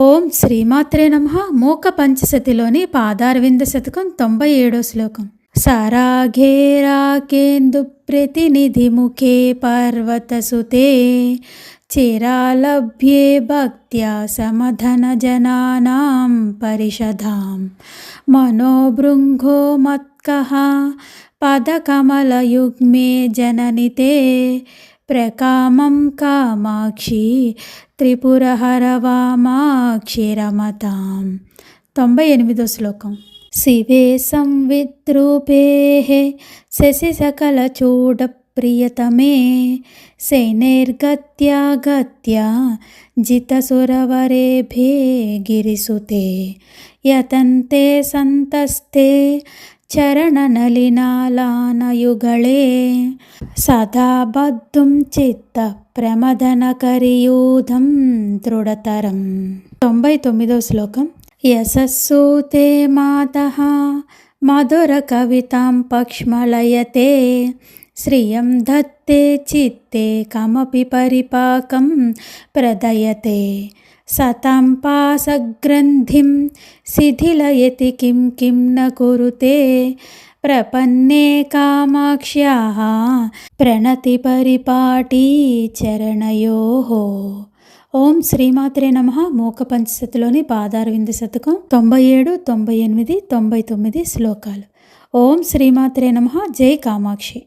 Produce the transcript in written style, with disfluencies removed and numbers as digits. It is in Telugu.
ఓం శ్రీమాత్రే నమః. మూక పంచశతిలోని పాదారవింద శతకం 97వ శ్లోకం. సరాఘేరాకేందు ప్రతినిధి ముఖే పర్వతసుతే చిరాలభ్యే భక్త్యా సమధన జనానాం పరిషదాం మనోభృంగో మత్కః పదకమలయుగ్మే జననితే ప్రకామం కామాక్షి త్రిపురహరవామాక్షి రమతాం. 98వ శ్లోకం. శివే సంవిద్రూపే శశిసకలచూడ ప్రియతమే సైనైర్గత్యా గత్యా జితసురవరేభే గిరిసుతే యతంతే సంతస్తే చరణనలినాలానయుగళే సదా బద్ధుం చిత్త ప్రమదనకరియూధం దృఢతరం. 99వ శ్లోకం. యశస్సూతే మాతః మధుర కవితాం పక్ష్మలయతే శ్రియం దత్తే చిత్తే కమపి పరిపాకం ప్రదయతే సతాం పాసగ్రంథిం శిథిలయతి కిం కిం న కురుతే ప్రపన్నే కామాక్ష్యాః ప్రణతి పరిపాటీ చరణయోః. ఓం శ్రీమాత్రే నమః. మూక పంచశతిలోని పాదారవింద శతకం 97, 98, 99 శ్లోకాలు. ఓం శ్రీమాత్రే నమః. జై కామాక్షి.